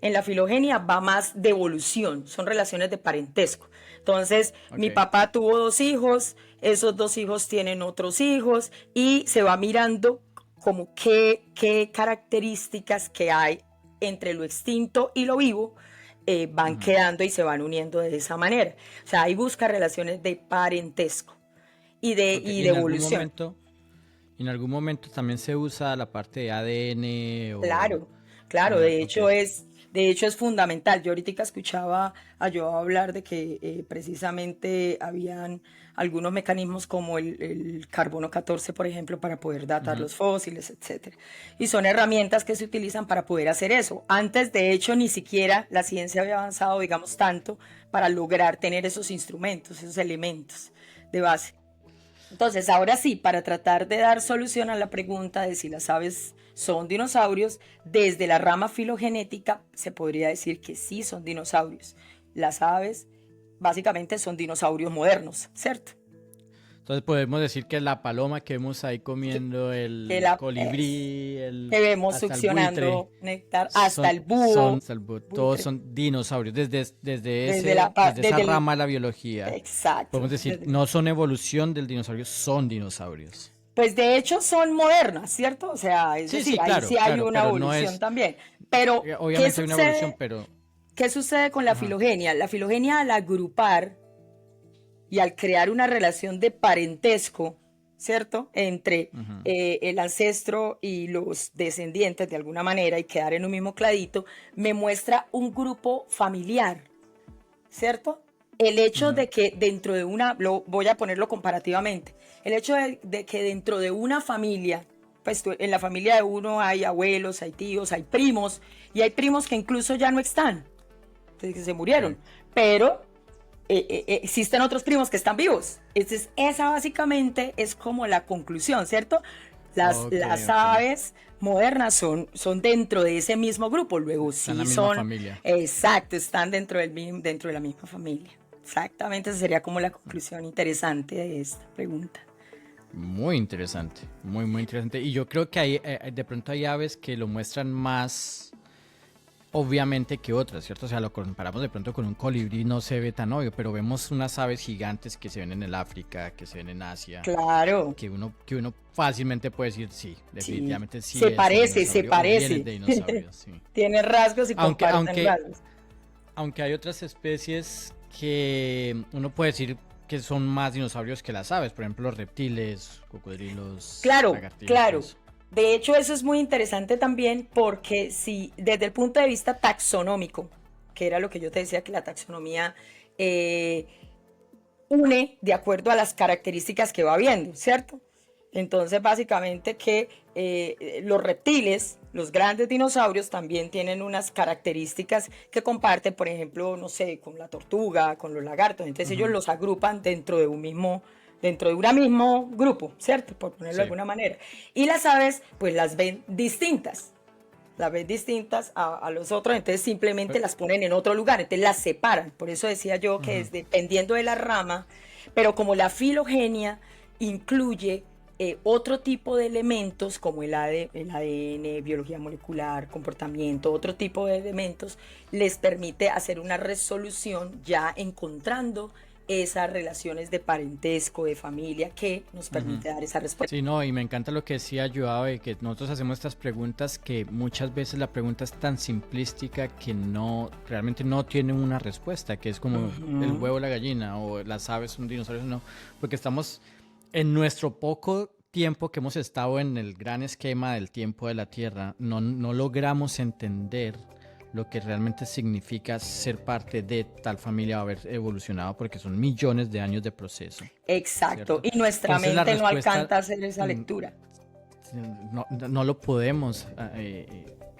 En la filogenia va más de evolución, son relaciones de parentesco. Entonces, mi papá tuvo 2 hijos, esos 2 hijos tienen otros hijos y se va mirando como qué características que hay entre lo extinto y lo vivo van quedando y se van uniendo de esa manera. O sea, ahí busca relaciones de parentesco y de evolución. En algún momento también se usa la parte de ADN. Claro, de hecho es fundamental. Yo ahorita escuchaba a Joao hablar de que precisamente habían algunos mecanismos como el carbono 14, por ejemplo, para poder datar los fósiles, etc. Y son herramientas que se utilizan para poder hacer eso. Antes, de hecho, ni siquiera la ciencia había avanzado, digamos, tanto para lograr tener esos instrumentos, esos elementos de base. Entonces, ahora sí, para tratar de dar solución a la pregunta de si las aves son dinosaurios, desde la rama filogenética se podría decir que sí son dinosaurios. Las aves básicamente son dinosaurios modernos, ¿cierto? Entonces podemos decir que la paloma que vemos ahí comiendo, el colibrí, que vemos succionando néctar, hasta el búho. Todos son dinosaurios, desde esa rama de la biología. Exacto. Podemos decir, no son evolución del dinosaurio, son dinosaurios. Pues de hecho son modernas, ¿cierto? O sea, es decir, ahí sí hay una evolución también. Pero, obviamente hay una evolución, pero... ¿Qué sucede con la filogenia? La filogenia, al agrupar y al crear una relación de parentesco, ¿cierto? Entre el ancestro y los descendientes de alguna manera y quedar en un mismo cladito, me muestra un grupo familiar, ¿cierto? El hecho de que dentro de voy a ponerlo comparativamente, el hecho de que dentro de una familia, pues en la familia de uno hay abuelos, hay tíos, hay primos, y hay primos que incluso ya no están, que se murieron, pero existen otros primos que están vivos. Entonces, esa básicamente es como la conclusión, ¿cierto? Las aves modernas son dentro de ese mismo grupo, luego están sí son... familia. Exacto, están dentro de la misma familia. Exactamente, esa sería como la conclusión interesante de esta pregunta. Muy interesante, muy, muy interesante. Y yo creo que hay, de pronto hay aves que lo muestran más... obviamente que otras, ¿cierto? O sea, lo comparamos de pronto con un colibrí, no se ve tan obvio, pero vemos unas aves gigantes que se ven en el África, que se ven en Asia. Claro. Que uno fácilmente puede decir, sí, definitivamente sí. Se parece. Sí. Tiene rasgos y comparten rasgos. Aunque hay otras especies que uno puede decir que son más dinosaurios que las aves, por ejemplo, los reptiles, cocodrilos, lagartijas. Claro. De hecho, eso es muy interesante también porque si desde el punto de vista taxonómico, que era lo que yo te decía que la taxonomía une de acuerdo a las características que va viendo, ¿cierto? Entonces, básicamente que los reptiles, los grandes dinosaurios, también tienen unas características que comparten, por ejemplo, no sé, con la tortuga, con los lagartos. Entonces ellos los agrupan dentro de un mismo grupo, ¿cierto? Por ponerlo de alguna manera. Y las aves, pues las ven distintas. Las ven distintas a los otros, entonces simplemente las ponen en otro lugar, entonces las separan. Por eso decía yo que es dependiendo de la rama, pero como la filogenia incluye otro tipo de elementos como el ADN, biología molecular, comportamiento, otro tipo de elementos, les permite hacer una resolución ya encontrando esas relaciones de parentesco, de familia, que nos permite dar esa respuesta. Sí, no, y me encanta lo que decía Joao, de que nosotros hacemos estas preguntas que muchas veces la pregunta es tan simplística que realmente no tiene una respuesta, que es como el huevo o la gallina, o las aves, un dinosaurio, no, porque estamos en nuestro poco tiempo que hemos estado en el gran esquema del tiempo de la Tierra, no logramos entender lo que realmente significa ser parte de tal familia o haber evolucionado, porque son millones de años de proceso. Exacto, ¿cierto? y nuestra Entonces, mente no alcanza a hacer esa lectura. No lo podemos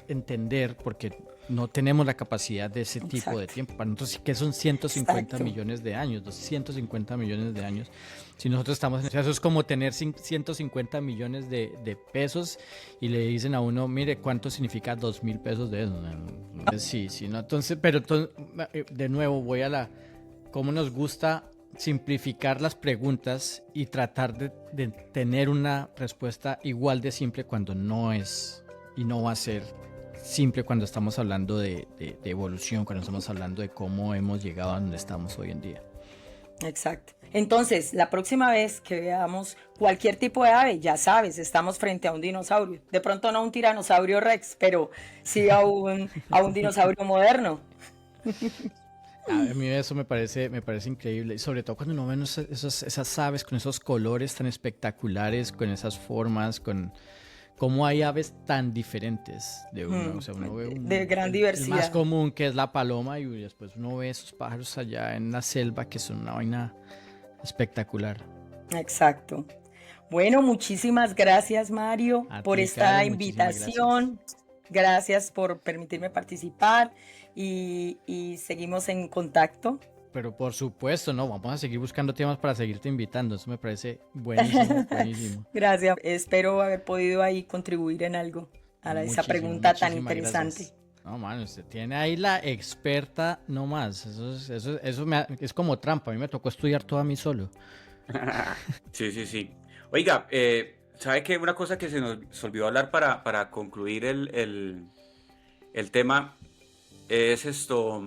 entender porque no tenemos la capacidad de ese tipo de tiempo. Para nosotros, que son 150 millones de años, 250 millones de años. Si nosotros estamos en eso, es como tener 150 millones de pesos y le dicen a uno, mire, ¿cuánto significa 2,000 pesos de eso? Sí, no. Entonces, pero de nuevo voy a cómo nos gusta simplificar las preguntas y tratar de tener una respuesta igual de simple cuando no es y no va a ser simple cuando estamos hablando de evolución, cuando estamos hablando de cómo hemos llegado a donde estamos hoy en día. Exacto. Entonces, la próxima vez que veamos cualquier tipo de ave, ya sabes, estamos frente a un dinosaurio. De pronto no un tiranosaurio Rex, pero sí a un dinosaurio moderno. A mí eso me parece increíble, y sobre todo cuando uno ve esas aves con esos colores tan espectaculares, con esas formas, con cómo hay aves tan diferentes de uno. O sea, uno ve de gran diversidad. El más común, que es la paloma, y después uno ve esos pájaros allá en la selva que son una vaina espectacular. Exacto. Bueno, muchísimas gracias, Mario, por esta invitación. Gracias por permitirme participar y seguimos en contacto. Pero por supuesto, no, vamos a seguir buscando temas para seguirte invitando. Eso me parece buenísimo, buenísimo. Gracias. Espero haber podido ahí contribuir en algo a esa pregunta tan interesante. Gracias. No, mano, usted tiene ahí la experta nomás. Eso es como trampa. A mí me tocó estudiar todo a mí solo. Sí. Oiga, ¿sabe qué? Una cosa que se nos olvidó hablar para concluir el tema es esto.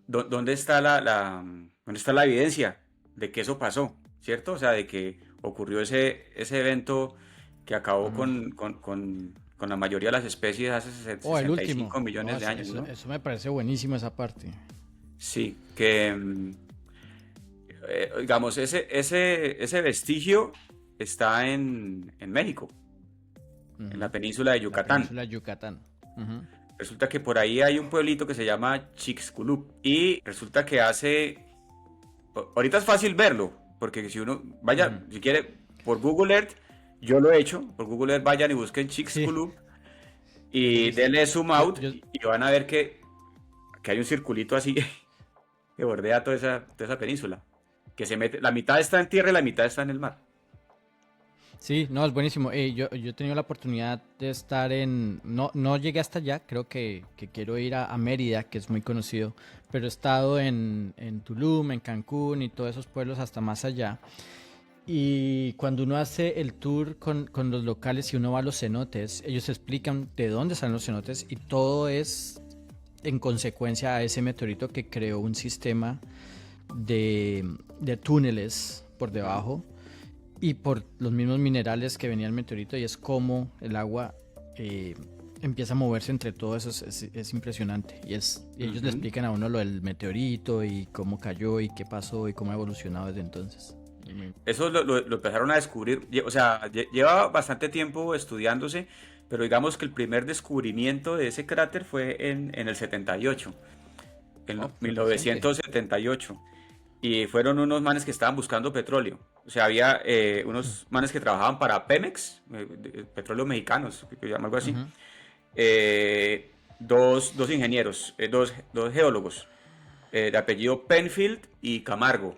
¿Dónde está dónde está la evidencia de que eso pasó? ¿Cierto? O sea, de que ocurrió ese evento que acabó con la mayoría de las especies hace 65 millones de años. Eso me parece buenísimo, esa parte. Sí, que digamos, ese vestigio está en México, en la península de Yucatán. Resulta que por ahí hay un pueblito que se llama Chicxulub y resulta que ahorita es fácil verlo, porque si uno vaya, si quiere, por Google Earth, yo lo he hecho, por Google Earth vayan y busquen Chicxulub y denle zoom out y van a ver que hay un circulito así que bordea toda esa península, que se mete, la mitad está en tierra y la mitad está en el mar. Sí, no, es buenísimo. Yo he tenido la oportunidad de estar no llegué hasta allá, creo que quiero ir a Mérida, que es muy conocido, pero he estado en Tulum, en Cancún y todos esos pueblos hasta más allá. Y cuando uno hace el tour con los locales y uno va a los cenotes, ellos explican de dónde salen los cenotes y todo es en consecuencia a ese meteorito que creó un sistema de túneles por debajo y por los mismos minerales que venía el meteorito, y es como el agua empieza a moverse entre todo eso. Es impresionante, y ellos le explican a uno lo del meteorito y cómo cayó y qué pasó y cómo ha evolucionado desde entonces. Eso lo empezaron a descubrir, o sea, lleva bastante tiempo estudiándose, pero digamos que el primer descubrimiento de ese cráter fue en el 78, en 1978. Y fueron unos manes que estaban buscando petróleo. O sea, había unos manes que trabajaban para Pemex, petróleo mexicanos, algo así. Dos ingenieros, dos geólogos, de apellido Penfield y Camargo.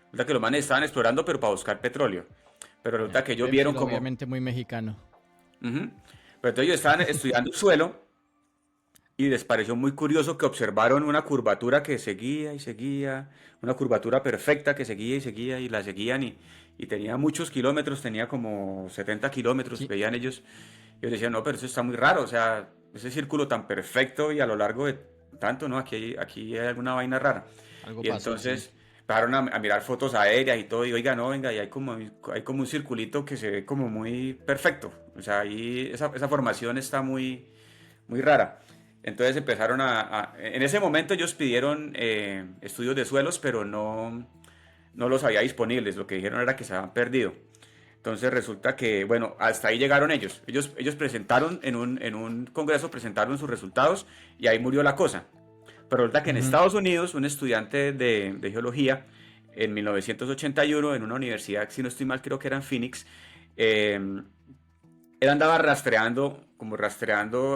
Resulta que los manes estaban explorando, pero para buscar petróleo. Pero resulta que ellos vieron como... Obviamente muy mexicano. Pero entonces ellos estaban estudiando el suelo y les pareció muy curioso que observaron una curvatura que seguía y seguía, una curvatura perfecta que seguía y seguía y la seguían y tenía muchos kilómetros, tenía como 70 kilómetros, veían ellos. Y ellos decían, no, pero eso está muy raro, o sea, ese círculo tan perfecto y a lo largo de tanto, ¿no? Aquí hay alguna vaina rara. Algo y pasó, entonces... sí. empezaron a mirar fotos aéreas y todo, y oiga, no, venga, y hay como un circulito que se ve como muy perfecto. O sea, ahí esa formación está muy, muy rara. Entonces empezaron en ese momento ellos pidieron estudios de suelos, pero no los había disponibles. Lo que dijeron era que se habían perdido. Entonces resulta que, bueno, hasta ahí llegaron ellos. Ellos presentaron en un congreso, presentaron sus resultados y ahí murió la cosa. Pero resulta que en Estados Unidos, un estudiante de geología, en 1981, en una universidad, si no estoy mal, creo que era en Phoenix, él andaba rastreando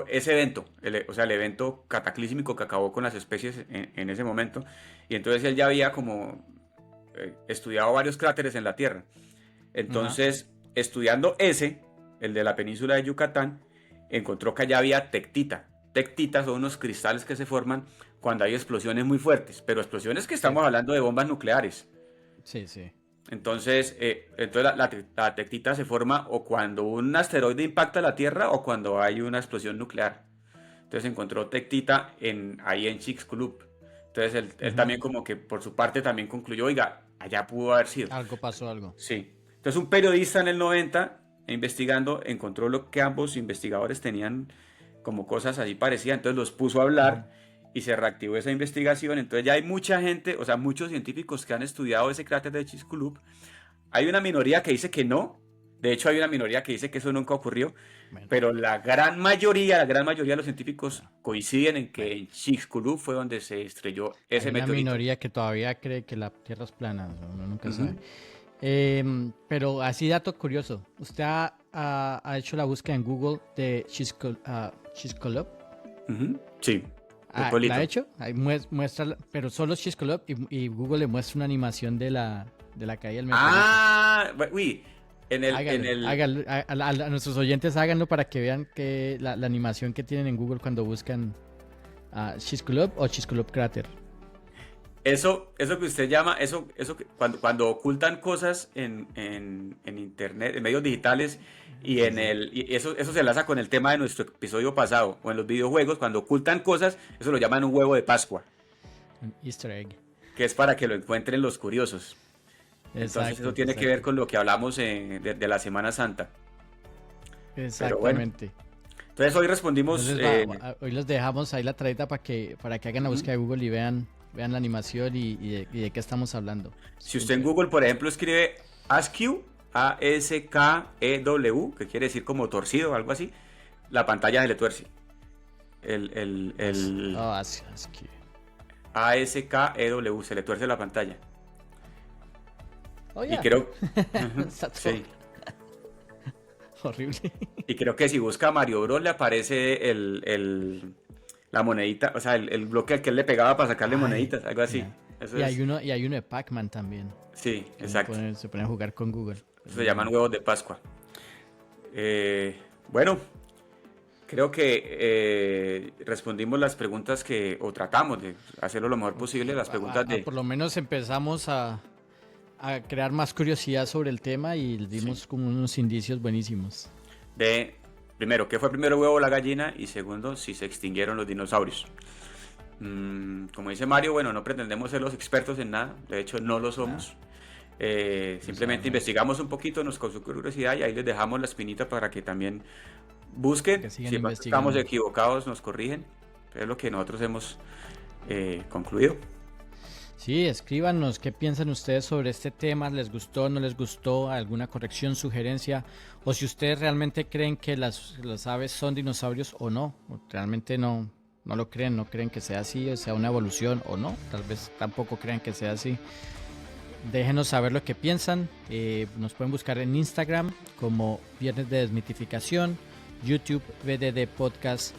ese evento, o sea, el evento cataclísmico que acabó con las especies en ese momento. Y entonces él ya había como estudiado varios cráteres en la Tierra. Entonces, estudiando el de la península de Yucatán, encontró que allá había tectita. Tectitas son unos cristales que se forman cuando hay explosiones muy fuertes, pero explosiones que estamos hablando de bombas nucleares. Sí, sí. Entonces la tectita se forma o cuando un asteroide impacta la Tierra o cuando hay una explosión nuclear. Entonces encontró tectita ahí en Chicxulub. Entonces él también como que por su parte también concluyó, oiga, allá pudo haber sido. Algo pasó, algo. Sí. Entonces un periodista en el 90, investigando, encontró lo que ambos investigadores tenían como cosas así parecidas, entonces los puso a hablar y se reactivó esa investigación. Entonces ya hay mucha gente, o sea, muchos científicos que han estudiado ese cráter de Chicxulub. Hay una minoría que dice que no, de hecho hay una minoría que dice que eso nunca ocurrió, pero la gran mayoría de los científicos coinciden en que en Chicxulub fue donde se estrelló ese meteorito. Hay una minoría que todavía cree que la Tierra es plana, uno nunca sabe. Pero así dato curioso, ¿usted ha hecho la búsqueda en Google de Chicxulub? Sí. ¿La ha hecho? Ahí muestra, pero solo Chicxulub y Google le muestra una animación de la caída del meteorito. Uy, a nuestros oyentes háganlo para que vean que la animación que tienen en Google cuando buscan Chicxulub o Chicxulub Crater. Eso que usted llama, cuando ocultan cosas en internet, en medios digitales, y eso se enlaza con el tema de nuestro episodio pasado, o en los videojuegos, cuando ocultan cosas, eso lo llaman un huevo de Pascua. Un Easter egg. Que es para que lo encuentren los curiosos. Entonces eso tiene que ver con lo que hablamos de la Semana Santa. Exactamente. Entonces hoy respondimos... hoy los dejamos ahí la traeta para que hagan la búsqueda de Google y vean la animación y de qué estamos hablando. Si usted en Google, por ejemplo, escribe Askew, A-S-K-E-W, que quiere decir como torcido o algo así, la pantalla se le tuerce. Askew. A-S-K-E-W, se le tuerce la pantalla. Oh, yeah. Y creo... sí. Horrible. Y creo que si busca Mario Bros le aparece la monedita, o sea, el bloque al que él le pegaba para sacarle moneditas, algo así. Eso y hay uno de Pac-Man también. Sí, exacto. Se pone a jugar con Google. Se llaman huevos de Pascua. Bueno, creo que respondimos las preguntas o tratamos de hacerlo lo mejor posible, las preguntas por lo menos empezamos a crear más curiosidad sobre el tema y le dimos como unos indicios buenísimos. Primero, ¿qué fue primero, huevo o la gallina? Y segundo, si se extinguieron los dinosaurios. Como dice Mario, bueno, no pretendemos ser los expertos en nada, de hecho no lo somos. Simplemente investigamos un poquito, nos causó curiosidad y ahí les dejamos la espinita para que también busquen. Si estamos equivocados, nos corrigen. Es lo que nosotros hemos concluido. Sí, escríbanos qué piensan ustedes sobre este tema, les gustó, no les gustó, alguna corrección, sugerencia, o si ustedes realmente creen que las aves son dinosaurios o no, o realmente no lo creen, no creen que sea así, o sea una evolución o no, tal vez tampoco crean que sea así. Déjenos saber lo que piensan, nos pueden buscar en Instagram como Viernes de Desmitificación, YouTube, VDD Podcast,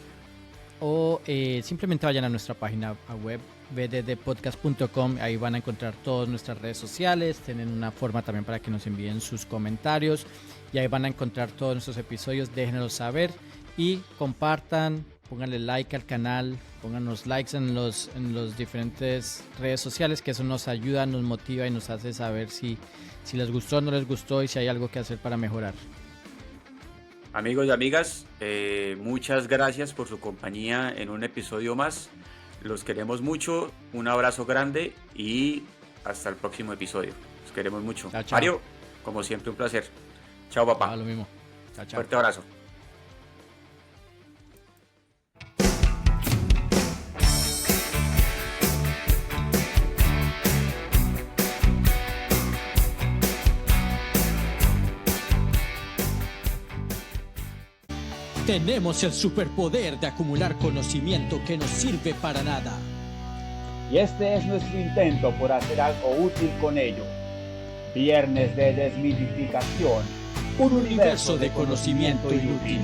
o simplemente vayan a nuestra página web vddpodcast.com, ahí van a encontrar todas nuestras redes sociales, tienen una forma también para que nos envíen sus comentarios y ahí van a encontrar todos nuestros episodios, déjenos saber y compartan, pónganle like al canal, pónganos likes en los diferentes redes sociales, que eso nos ayuda, nos motiva y nos hace saber si les gustó o no les gustó y si hay algo que hacer para mejorar. Amigos y amigas, muchas gracias por su compañía en un episodio más. Los queremos mucho, un abrazo grande y hasta el próximo episodio. Los queremos mucho. Chao, chao. Mario, como siempre, un placer. Chao, papá. Ah, lo mismo. Chao, chao. Fuerte abrazo. Tenemos el superpoder de acumular conocimiento que no sirve para nada. Y este es nuestro intento por hacer algo útil con ello. Viernes de desmitificación. Un universo de conocimiento inútil.